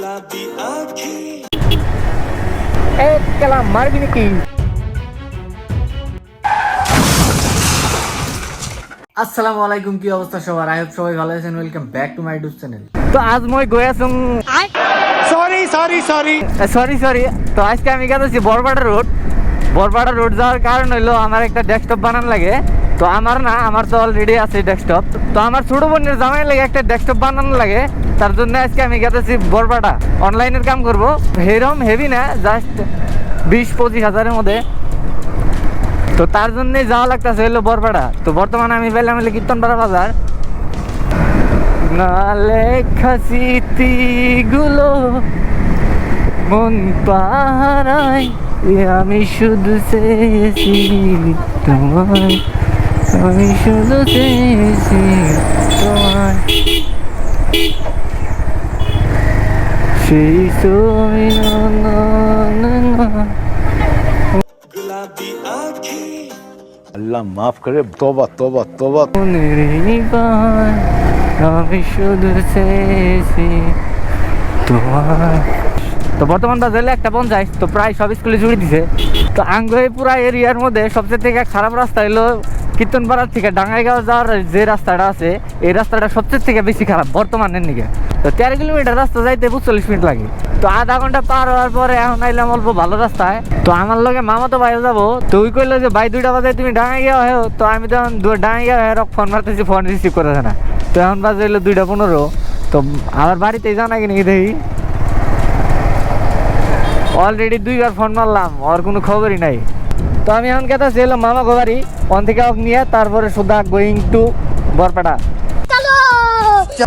गुलाबी आँखें एक कलाम मारबी नाকি আসসালামু আলাইকুম কি অবস্থা সবার আই হোপ সবাই ভালো আছেন welcome back to my YouTube channel তো আজ মই গয়াছুং সরি তো আজকে আমি গেছি বরবাড়া রোড যাওয়ার কারণ হইলো আমার একটা ডেস্কটপ বানান লাগে তো আমার তো অলরেডি আছে ডেস্কটপ তো আমার ছোট বোনের জামাই লাগে একটা ডেস্কটপ বানানো লাগে তার জন্য আজকে আমি গেছি বরবাড়া অনলাইনের কাম করব হেরম হেভি না জাস্ট 20-25 হাজারের মধ্যে তো তার জন্যই যাওয়া লাগতেছে হইলো বরপাড়া তো বর্তমানে আমি পেলাম হলে কীর্তনপাড়া বাজার না লেখা স্মৃতিগুলো মন পাহারায় আমি শুধু চেয়েছি তোমায় আমি শুধু চেয়েছি তোমায় সেই ছবি गुलाबी आँखें अल्लाह माफ करे तौबा तौबा तौबा আমি শুধু চেয়েছি তোমায় তো বর্তমান বাজারে 1:50 তো প্রায় সব স্কুলে জুড়ে দিছে তো আঙ্গুই পুরা এরিয়ার মধ্যে সবচেয়ে থেকে খারাপ রাস্তা হলো কীর্তনপাড়ার থেকে ডাঙ্গাইগাঁও যাওয়ার যে রাস্তাটা আছে এই রাস্তাটা সবচেয়ে থেকে বেশি খারাপ বর্তমানের দিকে তো 13 কিলোমিটার রাস্তা যাইতে 40 মিনিট লাগে তো আধা ঘন্টা পার হওয়ার পরে এখন আইলাম অল্প ভালো রাস্তায় তো আমার লগে মামা তো বাইরে যাবো তো ওই কইলো যে ভাই 2টা বাজে তুমি ডাঙ্গাইগাঁও হও তো আমি তখন ডাঙ্গাইগাঁও হয়ে ফোন মারতেছি ফোন রিসিভ করেছে না তো এখন বাজে হইলো 2:15 তো আমার বাড়িতেই জানা কি নাকি দেখি অলরেডি 2বার ফোন মারলাম ওর কোনো খবরই নাই তো আমি এখন কথা ছিলাম মামা গোবারি ওখান থেকে নিয়ে তারপরে সুদা গোয়িং টু বরপাড়া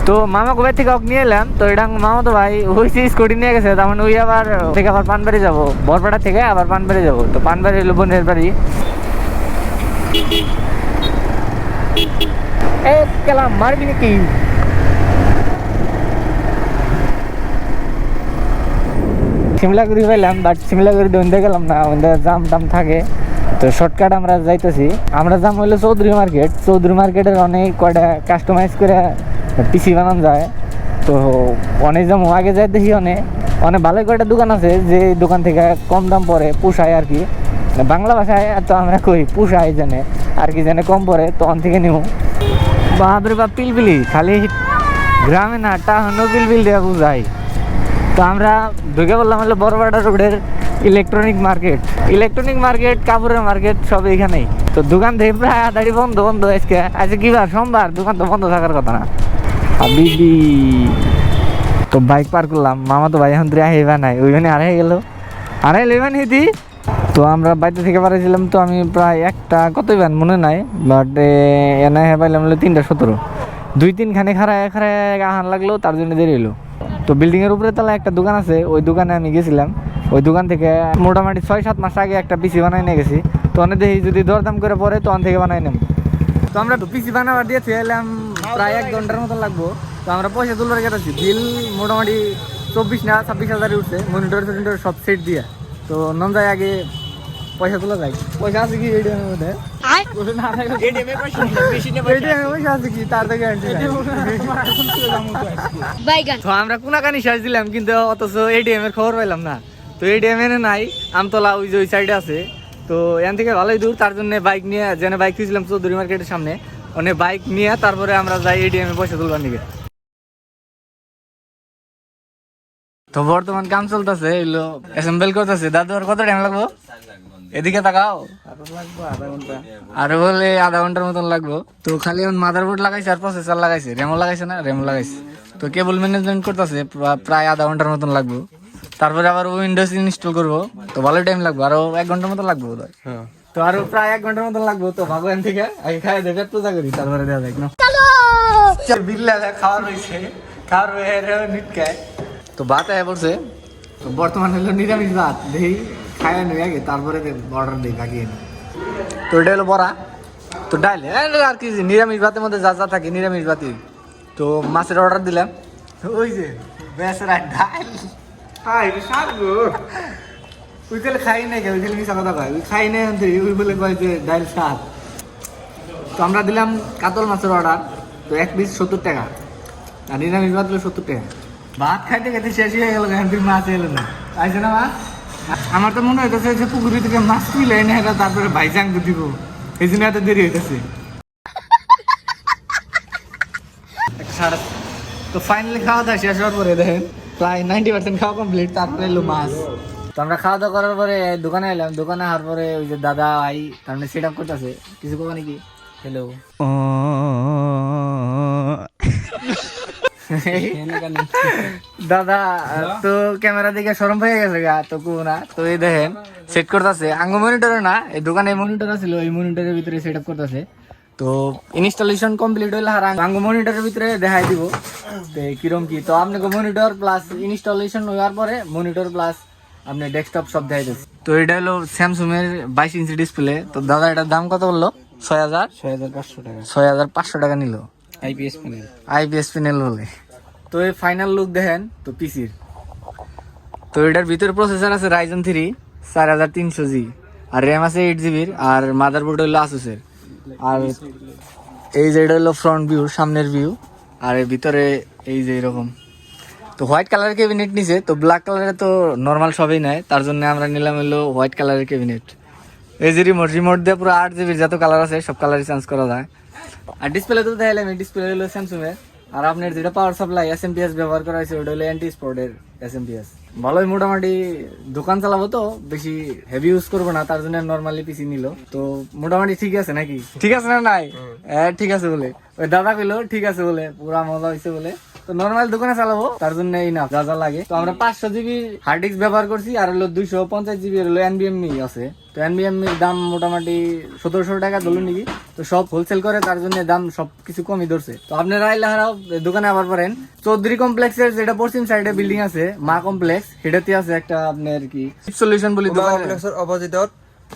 তো মামা গোবারি থেকে নিয়ে এলাম তো এটা মামা তো ভাই ওই স্কুটি নিয়ে গেছে তার মানে ওই আবার থেকে আবার পানবাড়ি যাবো বরপাড়া থেকে আবার পানবাড়ি যাবো তো পানবাড়ি হলো বোনের বাড়ি এক কালাম মারবি নাকি সিমলাগুড়ি পাইলাম বাট সিমলাগুড়ি দন্দে গেলাম না ওদের জাম টাম থাকে তো শর্টকাট আমরা যাইতেছি আমরা জাম হইলো চৌধুরী মার্কেটের অনেক কয়টা কাস্টমাইজ করে পিসি বানানো যায় তো অনেক জাম আগে যাই দেখি অনেক ভালো কয়টা দোকান আছে যে দোকান থেকে কম দাম পড়ে পোষায় আর কি বাংলা ভাষায় তো আমরা কই পোষায় জানে আর কি জানে কম পড়ে তখন থেকে নিব বাপরে বাপ পিলপিলি খালি গ্রামে না টাউনও পিলপিল দেওয়া বুঝাই তো আমরা ঢুকে বললাম হলো বরবাড়া রোডের ইলেকট্রনিক মার্কেট কাপড়ের মার্কেট সব এইখানেই তো দোকান থেকে প্রায় আধারি বন্ধ আজকে কি বার সোমবার দোকান তো বন্ধ থাকার কথা না হাবিবি তো বাইক পার করলাম মামা তো ভাই এখন তুই আইবা নাই ওইখানে আড়াই গেল আড়াই লেবেন হেদি তো আমরা বাড়িতে থেকে পাঠাইছিলাম তো আমি প্রায় একটা কতই ব্যান মনে নাই বাট এনে পাইলাম হলো 3:17 2-3 খানে খারায় আহান লাগলো তার জন্য দেরি হলো তো বিল্ডিং এর উপরে তলা একটা দোকান আছে ওই দোকানে আমি গেছিলাম ওই দোকান থেকে মোটামুটি 6-7 মাস আগে একটা পিসি বানাই নিয়ে গেছি তো অনেক দেখি যদি দরদাম করে পরে তখন থেকে বানাই নেব তো আমরা পিসি বানাবার দিয়েছি এলাম প্রায় 1 ঘন্টার মতো লাগবো তো আমরা পয়সা তুলবার গেছি বিল মোটামুটি 24 না 26 হাজারই উঠছে মনিটর সব সেট দিয়ে তো নন যায় আগে পয়সা তোলা যায় পয়সা আছে কি এটিএমের মধ্যে আমরা কোনাকানি সাজ দিলাম কিন্তু অথচ এটিএম এর খবর পাইলাম না তো এটিএম এনে নাই আমতলা ওই যে ওই সাইডে আছে তো এখান থেকে ভালোই দূর তার জন্য বাইক নিয়ে যেন বাইক খুঁজছিলাম চৌধুরী মার্কেটের সামনে অনেক বাইক নিয়ে তারপরে আমরা যাই এটিএম এ পয়সা তুলবার দিকে তো বর্তমান কাম চলতেছে এগুলো অ্যাসেম্বল করতেছে দাদু আর কত টাইম লাগবো এদিকে তাকাও আরো বলে আধা ঘন্টার মতন লাগবো তো খালি মাদারবোর্ড লাগাইছে আর প্রসেসর লাগাইছে রেমো লাগাইছে না রেমো লাগাইছে তো কেবল ম্যানেজমেন্ট করতেছে প্রায় আধা ঘন্টার মতন লাগবো তারপরে আবার উইন্ডোজ ইনস্টল করবো তো ভালো টাইম লাগবে আরো 1 ঘন্টার মতো লাগবে তো আরো প্রায় 1 ঘন্টার মতন লাগবো তো ভগবান থেকে আগে খাই দেবে পূজা করি তারপরে দেওয়া যায় না বিল্লা খাওয়ার হয়েছে খাওয়ার হয়ে নিটকায় তো ভাত আয়া পড়ছে তো বর্তমানে হলো নিরামিষ ভাত দেখি খাই আনি আগে তারপরে অর্ডার দিই বাকিয়ে নি তো এটা হলো বড়া তো ডাইল আর কি নিরামিষ ভাতের মধ্যে যা যা থাকে নিরামিষ ভাতই তো মাছের অর্ডার দিলাম ওই যে বেসরা ডাইল ওই গেলে খাই নাই ওই গেলে মিশা কথা কয় ওই খাই নাই ওই বলে কয় যে ডাইল স্বাদ তো আমরা দিলাম কাতল মাছের অর্ডার তো 1 পিস 70 টাকা আর নিরামিষ ভাত হলো 70 টাকা ভাত খাইতে খাইতে শেষ হয়ে গেল, এখন তুই মাছ এলো না, আইছে না মাছ? আমার তো মনে হইতেছে যে পুকুরি থেকে মাছ তুলে এনে এটা তারপরে ভাইজান দিব, এই জন্য এত দেরি হইতেছে। তো ফাইনালি খাওয়া দাওয়া শেষ হওয়ার পরে দেখেন প্রায় 90% খাওয়া কমপ্লিট, তারপরে এলো মাছ। তো আমরা খাওয়া দাওয়া করার পরে দোকানে এলাম, দোকানে আসার পরে ওই যে দাদা ভাই তার মানে সেট আপ করতেছে, কিছু কবা নাকি? হ্যালো দাদা, তো ক্যামেরা দেখে শরম হয়ে গেছে গা, তো কো না। তো এই দেখেন সেট করতেছে, আঙ্গ মনিটরে না, এই দোকানে মনিটর ছিল, এই মনিটরের ভিতরে সেট আপ করতেছে। তো ইনস্টলেশন কমপ্লিট হইলে আর আঙ্গ মনিটরের ভিতরে দেখাই দিব কিরম কি। তো আপনাকে মনিটর প্লাস ইনস্টলেশন হওয়ার পরে মনিটর প্লাস আপনি ডেস্কটপ সব দেখাই দিচ্ছে। তো এটা হলো স্যামসুং এর 22 ইঞ্চি ডিসপ্লে। তো দাদা এটার দাম কত বললো? 6,500 টাকা। 6,500 টাকা নিল আইপিএস প্যানেল বলে। তো এই ফাইনাল লুক দেখেন তো পিসির। তো এটার ভিতরে প্রসেসর আছে Ryzen 3 4300G, আর র্যাম আছে 8GB, আর মাদারবোর্ড হলো আসুসের। আর এই যে এটা হলো ফ্রন্ট ভিউ, সামনের ভিউ, আর এর ভিতরে এই যে এরকম। তো হোয়াইট কালারের ক্যাবিনেট নিছে, তো ব্ল্যাক কালারে তো নর্মাল সবই নেয়, তার জন্য আমরা নিলাম হলো হোয়াইট কালারের ক্যাবিনেট। এই যে রিমোট দিয়ে পুরো 8GB যত কালার আছে সব কালারই চেঞ্জ করা যায়। আর ডিসপ্লে তো দেখাইলাম, এই ডিসপ্লে হলো স্যামসুং এর। আর আপনার যেটা পাওয়ার সাপ্লাই এসএমপিএস ব্যবহার করা হয়েছে ওটা হলো অ্যান্টি স্পটের এসএমপিএস। ভালোই মোটামুটি, দোকান চালাবো তো বেশি হেভি ইউজ করবো না, তার জন্য নর্মালি পিসি নিল। তো মোটামুটি ঠিক আছে নাকি? ঠিক আছে না নাই? হ্যাঁ ঠিক আছে বলে ওই দাদা কইলো ঠিক আছে বলে, পুরা মজা হয়েছে বলে। তো নর্মাল দোকানে চালাবো তার জন্য এই না যা যা লাগে। তো আমরা 500GB হার্ড ডিস্ক ব্যবহার করছি, আর হলো 250GB হলো এনবিএমই আছে। তো এনবিএমই দাম মোটামুটি 1700 টাকা ধরুন নাকি। তো সব হোলসেল করে, তার জন্য দাম সবকিছু কমই ধরছে। তো আপনারা আইলে হারাও দোকানে আবার পারেন। চৌধুরী কমপ্লেক্সের যেটা পশ্চিম সাইডে বিল্ডিং আছে মা কমপ্লেক্স, সেটাতে আছে একটা আপনার কি শিপ সলিউশন বলি কমপ্লেক্সের অপোজিটত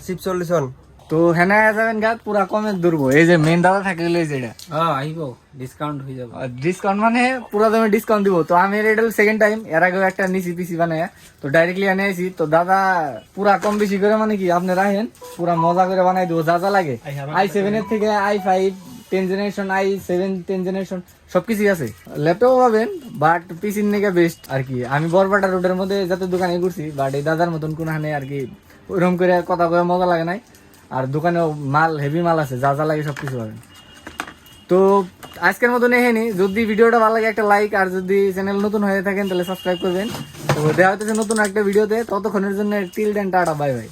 শিপ সলিউশন। তো হ্যাঁ যাবেন গা, পুরা কমে ধরবো। এই যে মেন দাদা থাকলে যেটা আইব ডিসকাউন্ট হয়ে যাবে। ডিসকাউন্ট মানে পুরা দামে ডিসকাউন্ট দিব। তো আমি এটা সেকেন্ড টাইম, এর আগেও একটা নিছি পিসি বানায়, তো ডাইরেক্টলি এনে আইছি। তো দাদা পুরা কম বেশি করে মানে কি আপনি রাখেন, পুরা মজা করে বানাই দিব যা যা লাগে। i7 এর থেকে i5 10 জেনারেশন, i7 10 জেনারেশন সবকিছুই আছে। ল্যাপটপ পাবেন, বাট পিসির নেগে বেস্ট আর কি। আমি বরবাটা রোডের মধ্যে যাতে দোকানে ঘুরছি, বাট এই দাদার মতন কোন হানে আর কি ওইরকম করে কথা কয়ে মজা লাগে নাই। আর দোকানেও মাল হেভি মাল আছে, যা যা লাগে সবকিছু পাবেন। তো আজকের মতন এখানে, যদি ভিডিওটা ভালো লাগে একটা লাইক, আর যদি চ্যানেল নতুন হয়ে থাকেন তাহলে সাবস্ক্রাইব করবেন। তো দেখা হচ্ছে নতুন একটা ভিডিওতে, ততক্ষণের জন্য till then tata, bye by.